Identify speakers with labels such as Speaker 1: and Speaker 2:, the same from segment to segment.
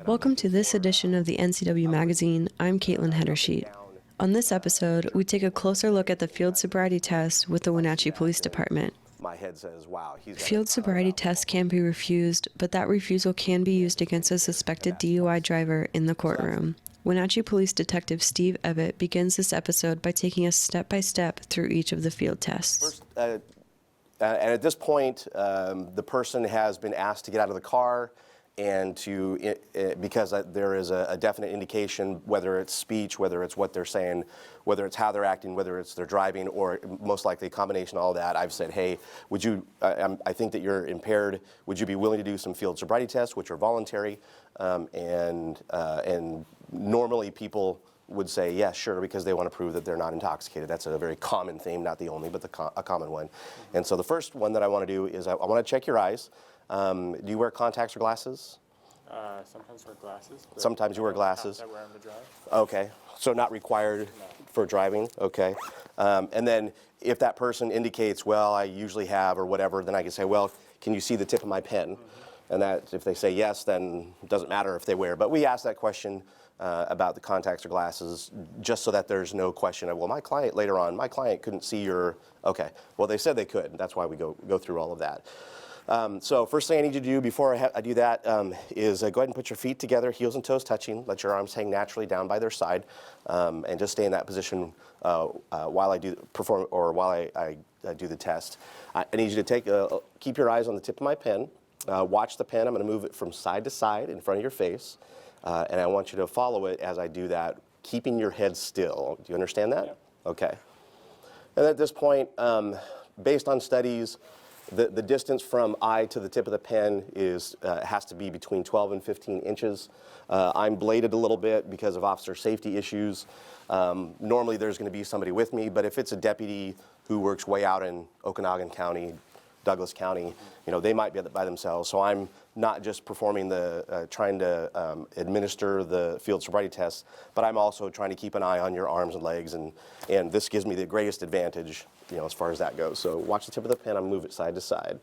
Speaker 1: Welcome to this edition of the NCW Magazine. I'm Caitlin Hedersheet. On this episode, we take a closer look at the field sobriety test with the Wenatchee Police Department.
Speaker 2: My head says, wow.
Speaker 1: Field sobriety tests can be refused, but that refusal can be used against a suspected DUI driver in the courtroom. Wenatchee Police Detective Steve Evitt begins this episode by taking us step-by-step through each of the field tests.
Speaker 2: And at this point, the person has been asked to get out of the car and because there is a definite indication, whether it's speech, whether it's what they're saying, whether it's how they're acting, whether it's their driving, or most likely a combination of all that. I've said, hey, would you, I think that you're impaired. Would you be willing to do some field sobriety tests, which are voluntary? And normally people would say, yes, sure, because they want to prove that they're not intoxicated. That's a very common theme, not the only, but a common one. And so the first one that I want to do is I want to check your eyes. Do you wear contacts or glasses?
Speaker 3: Sometimes wear glasses.
Speaker 2: Sometimes you wear glasses?
Speaker 3: I wear them to drive.
Speaker 2: Okay, so not required for driving, okay. And then if that person indicates, well, I usually have or whatever, then I can say, well, can you see the tip of my pen? And that, if they say yes, then it doesn't matter if they wear. But we ask that question about the contacts or glasses just so that there's no question of, well, my client later on, my client couldn't see your, okay. Well, they said they could. That's why we go through all of that. So first thing I need you to do before I do that is go ahead and put your feet together, heels and toes touching. Let your arms hang naturally down by their side, and just stay in that position while I do I do the test. I need you to keep your eyes on the tip of my pen. Watch the pen. I'm going to move it from side to side in front of your face, and I want you to follow it as I do that, keeping your head still. Do you understand that? Yeah. Okay. And at this point, based on studies, the distance from eye to the tip of the pen has to be between 12 and 15 inches. I'm bladed a little bit because of officer safety issues. Normally there's going to be somebody with me, but if it's a deputy who works way out in Okanagan County, Douglas County, they might be by themselves. So I'm not just performing trying to administer the field sobriety test, but I'm also trying to keep an eye on your arms and legs, and this gives me the greatest advantage, as far as that goes. So watch the tip of the pen. I'm move it side to side.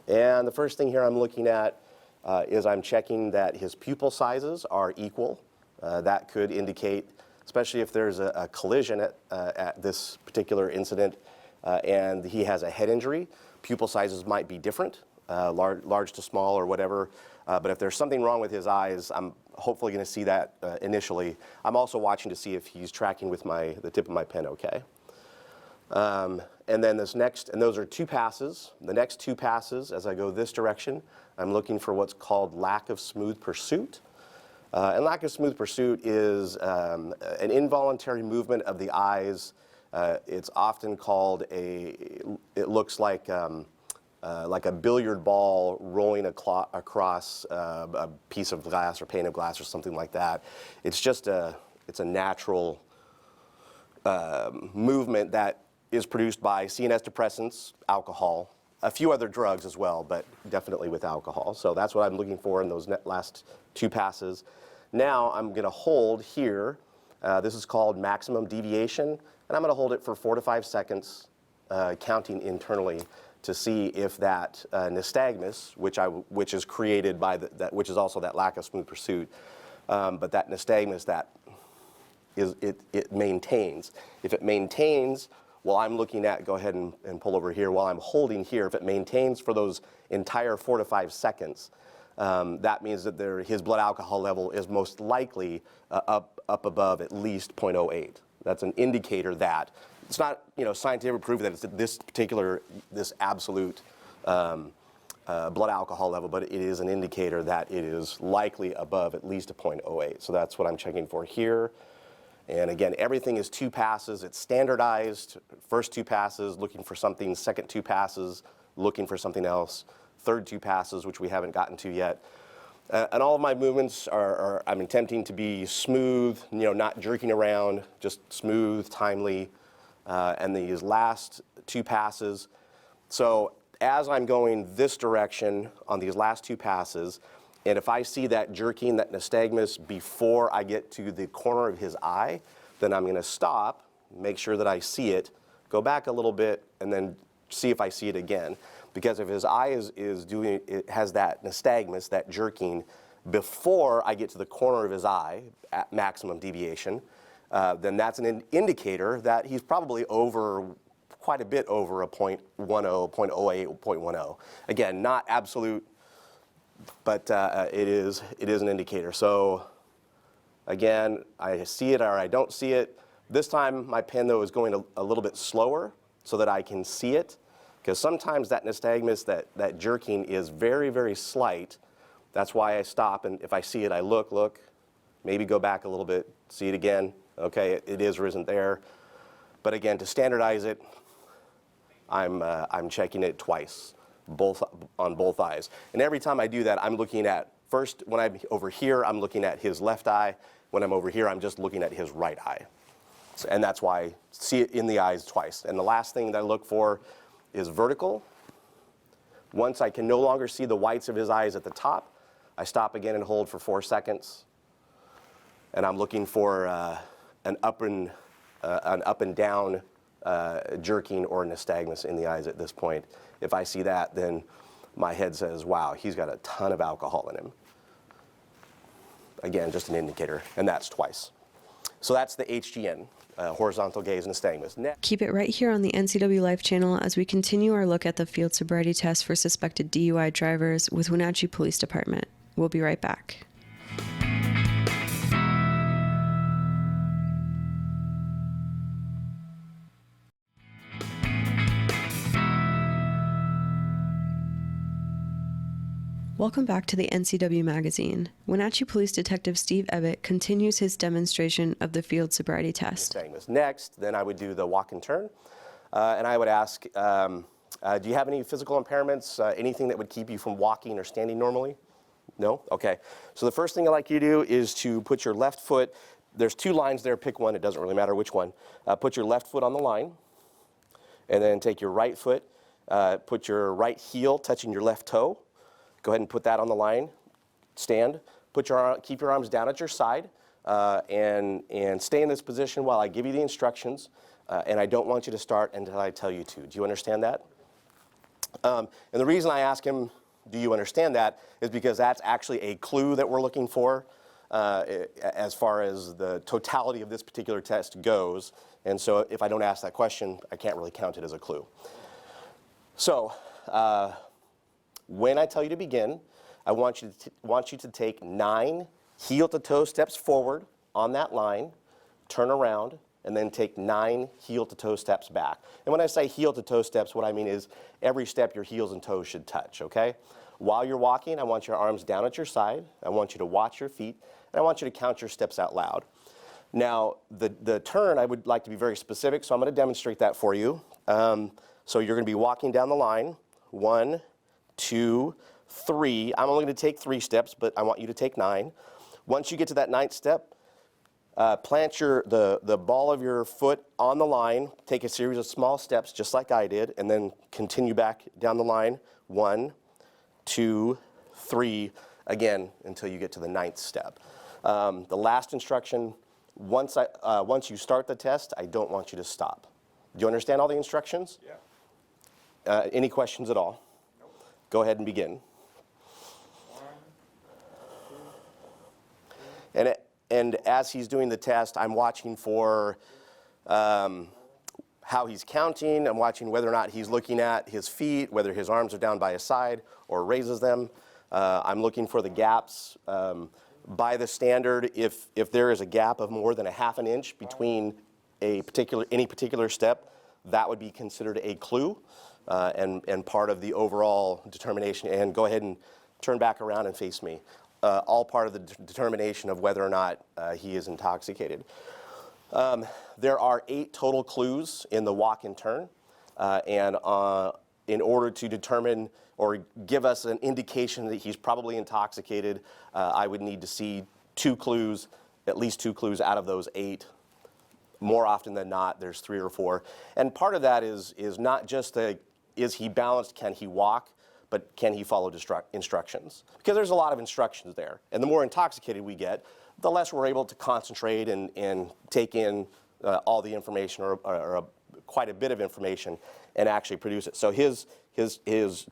Speaker 2: And the first thing here I'm looking at is I'm checking that his pupil sizes are equal. That could indicate, especially if there's a collision at this particular incident, and he has a head injury, pupil sizes might be different, large to small or whatever. But if there's something wrong with his eyes, I'm hopefully going to see that initially. I'm also watching to see if he's tracking with the tip of my pen okay. And then those are two passes. The next two passes, as I go this direction, I'm looking for what's called lack of smooth pursuit. And lack of smooth pursuit is an involuntary movement of the eyes. It's often called it looks like a billiard ball rolling across a piece of glass or pane of glass or something like that. It's just it's a natural movement that is produced by CNS depressants, alcohol, a few other drugs as well, but definitely with alcohol. So that's what I'm looking for in those last two passes. Now I'm going to hold here. This is called maximum deviation, and I'm going to hold it for 4 to 5 seconds, counting internally to see if that nystagmus, which is created by which is also that lack of smooth pursuit, but that nystagmus it maintains. If it maintains, while I'm looking at, go ahead and pull over here, while I'm holding here, if it maintains for those entire 4 to 5 seconds, that means that his blood alcohol level is most likely up above at least 0.08. That's an indicator that it's not scientific proof that it's this absolute blood alcohol level, but it is an indicator that it is likely above at least a 0.08. So that's what I'm checking for here. And again, everything is 2 passes. It's standardized. First 2 passes, looking for something. Second 2 passes, looking for something else. Third 2 passes, which we haven't gotten to yet. And all of my movements I'm attempting to be smooth, not jerking around, just smooth, timely. And these last 2 passes. So as I'm going this direction on these last 2 passes, and if I see that jerking, that nystagmus before I get to the corner of his eye, then I'm going to stop, make sure that I see it, go back a little bit, and then see if I see it again. Because if his eye has that nystagmus, that jerking, before I get to the corner of his eye at maximum deviation, then that's an indicator that he's probably over, quite a bit over a 0.10, 0.08, 0.10. Again, not absolute, but it is an indicator. So again, I see it or I don't see it. This time my pen though is going a little bit slower so that I can see it, because sometimes that nystagmus, that jerking is very, very slight. That's why I stop, and if I see it, I look, maybe go back a little bit, see it again. Okay, it is or isn't there. But again, to standardize it, I'm checking it twice, on both eyes. And every time I do that, I'm looking at, first, when I'm over here, I'm looking at his left eye. When I'm over here, I'm just looking at his right eye. And that's why I see it in the eyes twice. And the last thing that I look for is vertical. Once I can no longer see the whites of his eyes at the top, I stop again and hold for 4 seconds. And I'm looking for an up and down jerking or nystagmus in the eyes at this point. If I see that, then my head says, wow, he's got a ton of alcohol in him. Again, just an indicator, and that's twice. So that's the HGN, horizontal gaze nystagmus.
Speaker 1: Keep it right here on the NCW Life channel as we continue our look at the field sobriety test for suspected DUI drivers with Wenatchee Police Department. We'll be right back. Welcome back to the NCW Magazine. Wenatchee Police Detective Steve Evitt continues his demonstration of the field sobriety test.
Speaker 2: Next, then I would do the walk and turn, and I would ask, do you have any physical impairments, anything that would keep you from walking or standing normally? No? Okay. So the first thing I'd like you to do is to put your left foot, there's 2 lines there, pick one, it doesn't really matter which one. Put your left foot on the line, and then take your right foot, put your right heel touching your left toe. Go ahead and put that on the line. Stand. Keep your arms down at your side, and stay in this position while I give you the instructions. And I don't want you to start until I tell you to. Do you understand that? And the reason I ask him, do you understand that, is because that's actually a clue that we're looking for as far as the totality of this particular test goes. And so if I don't ask that question, I can't really count it as a clue. So when I tell you to begin, I want you to take 9 heel-to-toe steps forward on that line, turn around, and then take 9 heel-to-toe steps back. And when I say heel-to-toe steps, what I mean is every step your heels and toes should touch, okay? While you're walking, I want your arms down at your side. I want you to watch your feet, and I want you to count your steps out loud. Now, the turn, I would like to be very specific, so I'm going to demonstrate that for you. So you're going to be walking down the line, 1, 2, 3. I'm only going to take 3 steps, but I want you to take 9. Once you get to that 9th step, plant the ball of your foot on the line, take a series of small steps just like I did, and then continue back down the line, 1, 2, 3, again, until you get to the 9th step. The last instruction, once you start the test, I don't want you to stop. Do you understand all the instructions? Yeah. Any questions at all? Nope. Go ahead and begin. 1, 2, 3. And as he's doing the test, I'm watching for how he's counting. I'm watching whether or not he's looking at his feet, whether his arms are down by his side or raises them. I'm looking for the gaps. By the standard, if there is a gap of more than a ½ an inch between any particular step, that would be considered a clue and part of the overall determination. And go ahead and turn back around and face me. All part of the determination of whether or not he is intoxicated. There are 8 total clues in the walk and turn, and in order to determine or give us an indication that he's probably intoxicated, I would need to see 2 clues, at least 2 clues out of those 8. More often than not, there's 3 or 4. And part of that is not just is he balanced, can he walk, but can he follow instructions? Because there's a lot of instructions there. And the more intoxicated we get, the less we're able to concentrate and take in all the information or quite a bit of information and actually produce it. So his his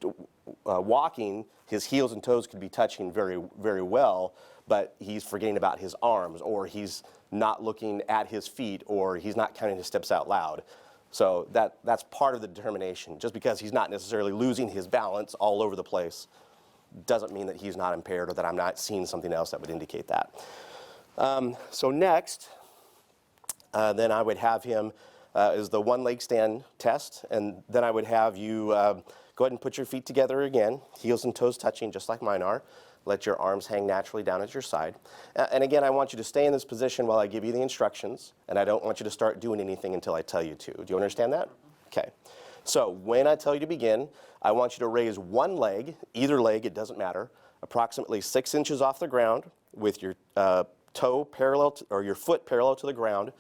Speaker 2: walking, his heels and toes could be touching very, very well, but he's forgetting about his arms, or he's not looking at his feet, or he's not counting his steps out loud. So that's part of the determination. Just because he's not necessarily losing his balance all over the place doesn't mean that he's not impaired or that I'm not seeing something else that would indicate that. So next, then I would have him is the one leg stand test, and then I would have you go ahead and put your feet together again, heels and toes touching just like mine are. Let your arms hang naturally down at your side. And again, I want you to stay in this position while I give you the instructions, and I don't want you to start doing anything until I tell you to. Do you understand that? Okay. So when I tell you to begin, I want you to raise one leg, either leg, it doesn't matter, approximately 6 inches off the ground with your toe parallel to, or your foot parallel to the ground,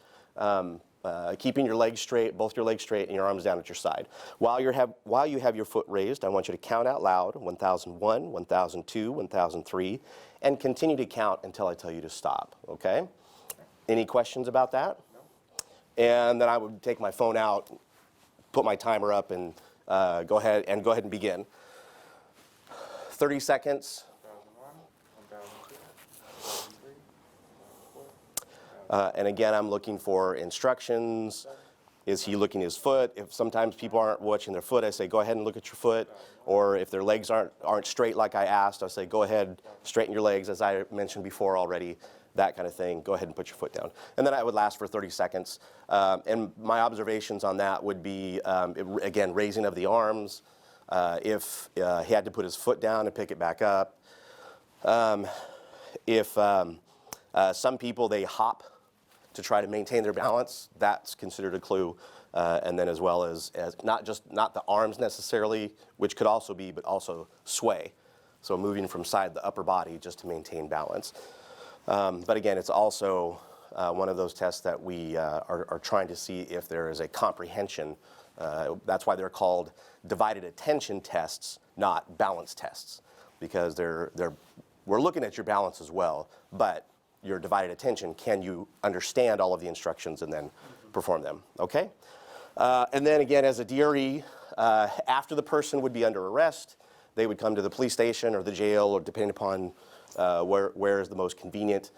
Speaker 2: keeping your legs straight, both your legs straight, and your arms down at your side. While you have your foot raised, I want you to count out loud, 1001, 1002, 1003, and continue to count until I tell you to stop, okay? Any questions about that? No. And then I would take my phone out, put my timer up, and go ahead and begin. 30 seconds.
Speaker 3: 1001, 1002, 1003, 1004.
Speaker 2: And again, I'm looking for instructions. Is he looking at his foot? If sometimes people aren't watching their foot, I say, go ahead and look at your foot. Or if their legs aren't straight like I asked, I say, go ahead, straighten your legs, as I mentioned before already, that kind of thing. Go ahead and put your foot down. And then I would last for 30 seconds. And my observations on that would be, again, raising of the arms. If he had to put his foot down and pick it back up. If some people, they hop to try to maintain their balance, that's considered a clue. And then as well as not the arms necessarily, which could also be, but also sway. So moving from side to the upper body just to maintain balance. But again, it's also one of those tests that we are trying to see if there is a comprehension. That's why they're called divided attention tests, not balance tests, because we're looking at your balance as well, but your divided attention, can you understand all of the instructions and then perform them, okay? And then again, as a DRE, after the person would be under arrest, they would come to the police station or the jail, or depending upon where is the most convenient.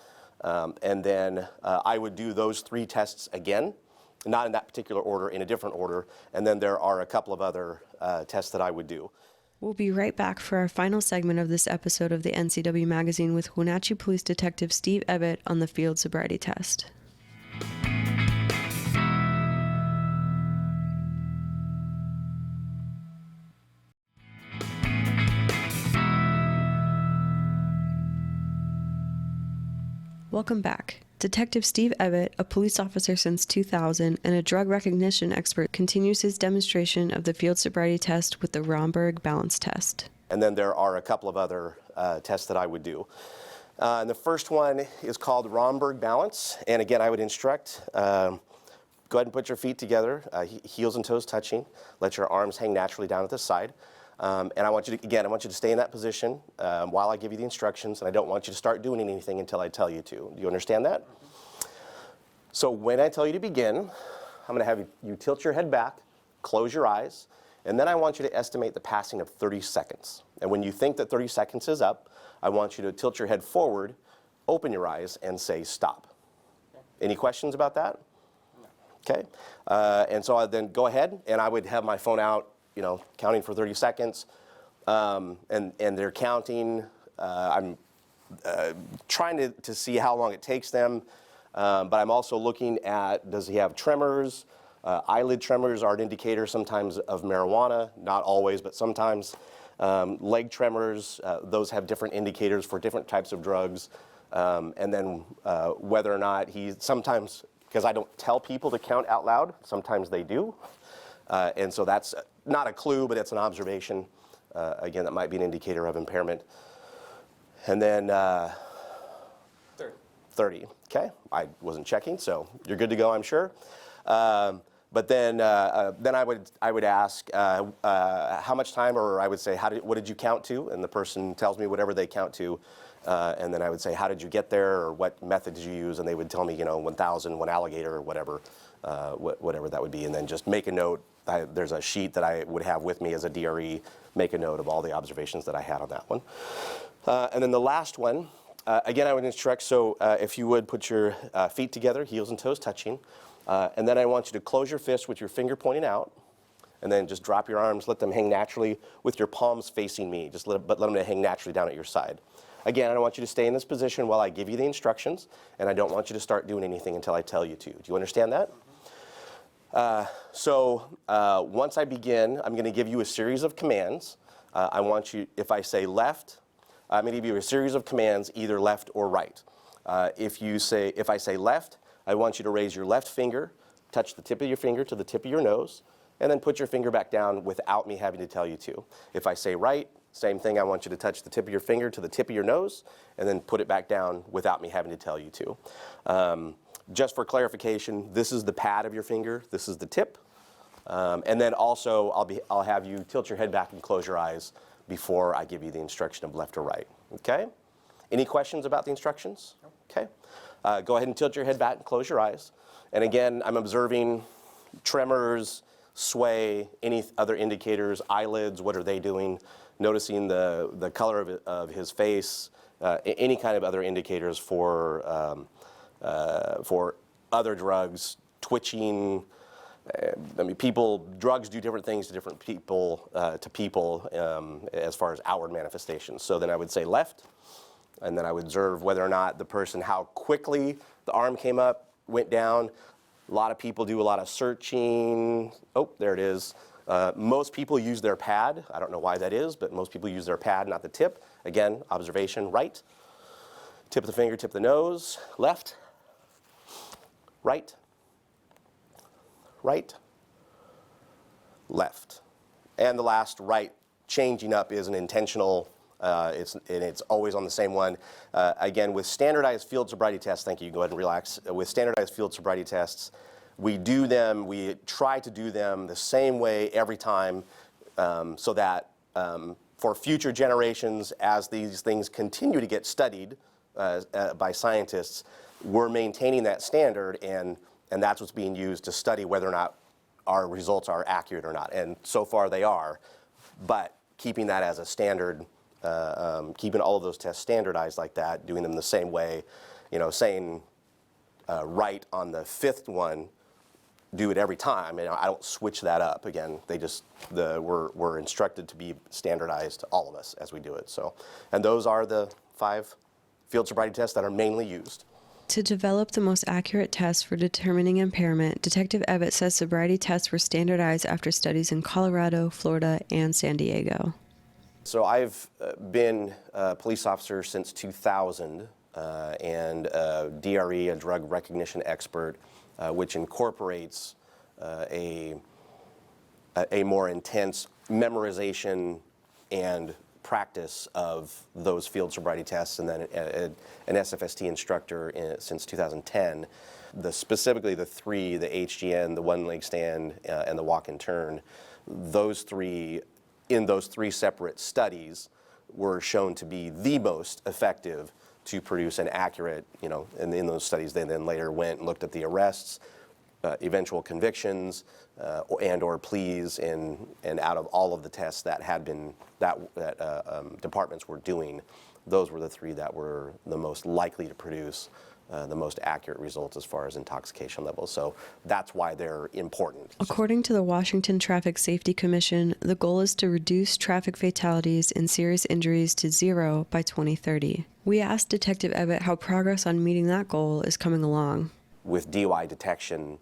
Speaker 2: And then I would do those 3 tests again, not in that particular order, in a different order. And then there are a couple of other tests that I would do.
Speaker 1: We'll be right back for our final segment of this episode of the NCW Magazine with Wenatchee Police Detective Steve Evitt on the Field Sobriety Test. Welcome back. Detective Steve Evitt, a police officer since 2000 and a drug recognition expert, continues his demonstration of the field sobriety test with the Romberg balance test. And
Speaker 2: then there are a couple of other tests that I would do. And the first one is called Romberg balance. And again, I would instruct, go ahead and put your feet together, heels and toes touching. Let your arms hang naturally down at the side. And I want you to stay in that position while I give you the instructions, and I don't want you to start doing anything until I tell you to. Do you understand that? So when I tell you to begin, I'm going to have you tilt your head back, close your eyes, and then I want you to estimate the passing of 30 seconds. And when you think that 30 seconds is up, I want you to tilt your head forward, open your eyes, and say stop. Any questions about that? No. Okay. And so I then go ahead, and I would have my phone out, counting for 30 seconds, and they're counting. I'm trying to see how long it takes them, but I'm also looking at, does he have tremors? Eyelid tremors are an indicator sometimes of marijuana, not always, but sometimes. Leg tremors, those have different indicators for different types of drugs. And then whether or not sometimes, because I don't tell people to count out loud, sometimes they do. And so that's not a clue, but it's an observation. Again, that might be an indicator of impairment. And then 30, okay? I wasn't checking, so you're good to go, I'm sure. But then I would ask how much time, or I would say, what did you count to? And the person tells me whatever they count to. And then I would say, how did you get there, or what method did you use? And they would tell me, 1,000, one alligator, or whatever. whatever that would be, and then just make a note. There's a sheet that I would have with me as a DRE, make a note of all the observations that I had on that one. And then the last one, again, I would instruct, so if you would put your feet together, heels and toes touching, and then I want you to close your fist with your finger pointing out, and then just drop your arms, let them hang naturally with your palms facing me, but let them hang naturally down at your side. Again, I don't want you to stay in this position while I give you the instructions, and I don't want you to start doing anything until I tell you to. Do you understand that? Once I begin, I'm going to give you a series of commands. I want you, if I say left, I'm going to give you a series of commands, either left or right. If I say left, I want you to raise your left finger, touch the tip of your finger to the tip of your nose, and then put your finger back down without me having to tell you to. If I say right, same thing, I want you to touch the tip of your finger to the tip of your nose, and then put it back down without me having to tell you to. Just for clarification, this is the pad of your finger, this is the tip. And then also, I'll have you tilt your head back and close your eyes before I give you the instruction of left or right, okay? Any questions about the instructions? Okay. Go ahead and tilt your head back and close your eyes. And again, I'm observing tremors, sway, any other indicators, eyelids, what are they doing? Noticing the color of his face, any kind of other indicators for other drugs, twitching. I mean, drugs do different things to different people, as far as outward manifestations. So then I would say left, and then I would observe whether or not the person, how quickly the arm came up, went down. A lot of people do a lot of searching. Oh, there it is. Most people use their pad. I don't know why that is, but most people use their pad, not the tip. Again, observation, right. Tip of the finger, tip of the nose, left, right, right, left. And the last right changing up is an intentional, it's always on the same one. Again, with standardized field sobriety tests, thank you, go ahead and relax. With standardized field sobriety tests, we try to do them the same way every time, so that for future generations, as these things continue to get studied by scientists, we're maintaining that standard, and that's what's being used to study whether or not our results are accurate or not. And so far they are, but keeping that as a standard, keeping all of those tests standardized like that, doing them the same way, saying right on the fifth one, do it every time. I don't switch that up. Again, we're instructed to be standardized, all of us, as we do it. So, and those are the 5 field sobriety tests that are mainly used.
Speaker 1: To develop the most accurate tests for determining impairment, Detective Evitt says sobriety tests were standardized after studies in Colorado, Florida, and San Diego.
Speaker 2: So I've been a police officer since 2000, and a DRE, a drug recognition expert, which incorporates a more intense memorization and practice of those field sobriety tests, and then an SFST instructor since 2010. Specifically the 3, the HGN, the one leg stand, and the walk and turn, those 3, in those 3 separate studies, were shown to be the most effective to produce an accurate, and in those studies they then later went and looked at the arrests, eventual convictions, and or pleas, and out of all of the tests that had been, that departments were doing, those were the 3 that were the most likely to produce the most accurate results as far as intoxication levels. So that's why they're important.
Speaker 1: According to the Washington Traffic Safety Commission, the goal is to reduce traffic fatalities and serious injuries to 0 by 2030. We asked Detective Evitt how progress on meeting that goal is coming along.
Speaker 2: With DUI detection,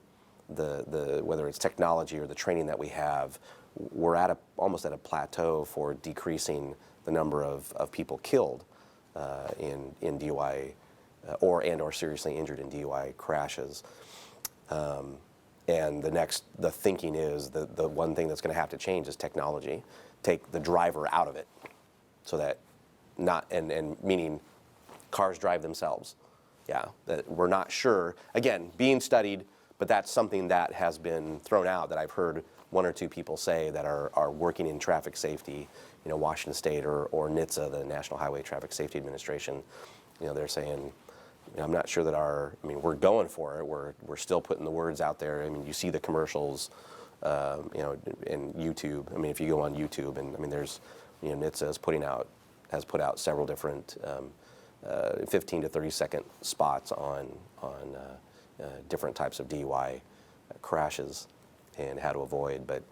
Speaker 2: whether it's technology or the training that we have, we're almost at a plateau for decreasing the number of people killed in DUI or seriously injured in DUI crashes. And the thinking is that the one thing that's going to have to change is technology. Take the driver out of it, so that meaning cars drive themselves. Yeah, that we're not sure. Again, being studied, but that's something that has been thrown out, that I've heard 1 or 2 people say that are working in traffic safety, Washington State or NHTSA, the National Highway Traffic Safety Administration. They're saying, I'm not sure that we're going for it. We're still putting the words out there. I mean, you see the commercials, in YouTube. I mean, if you go on YouTube, and I mean, there's, NHTSA has put out several different 15 to 30-second spots on different types of DUI crashes and how to avoid. But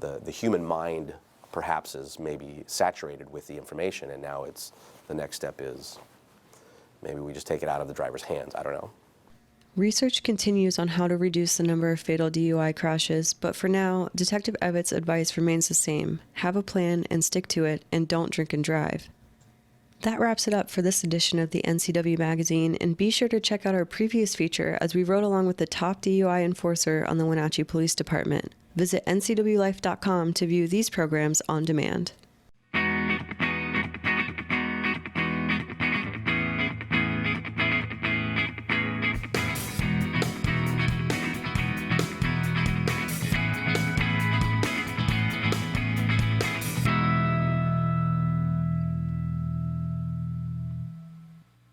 Speaker 2: the human mind perhaps is maybe saturated with the information, and now the next step is maybe we just take it out of the driver's hands. I don't know.
Speaker 1: Research continues on how to reduce the number of fatal DUI crashes, but for now, Detective Evitt's advice remains the same. Have a plan and stick to it, and don't drink and drive. That wraps it up for this edition of the NCW Magazine, and be sure to check out our previous feature as we rode along with the top DUI enforcer on the Wenatchee Police Department. Visit ncwlife.com to view these programs on demand.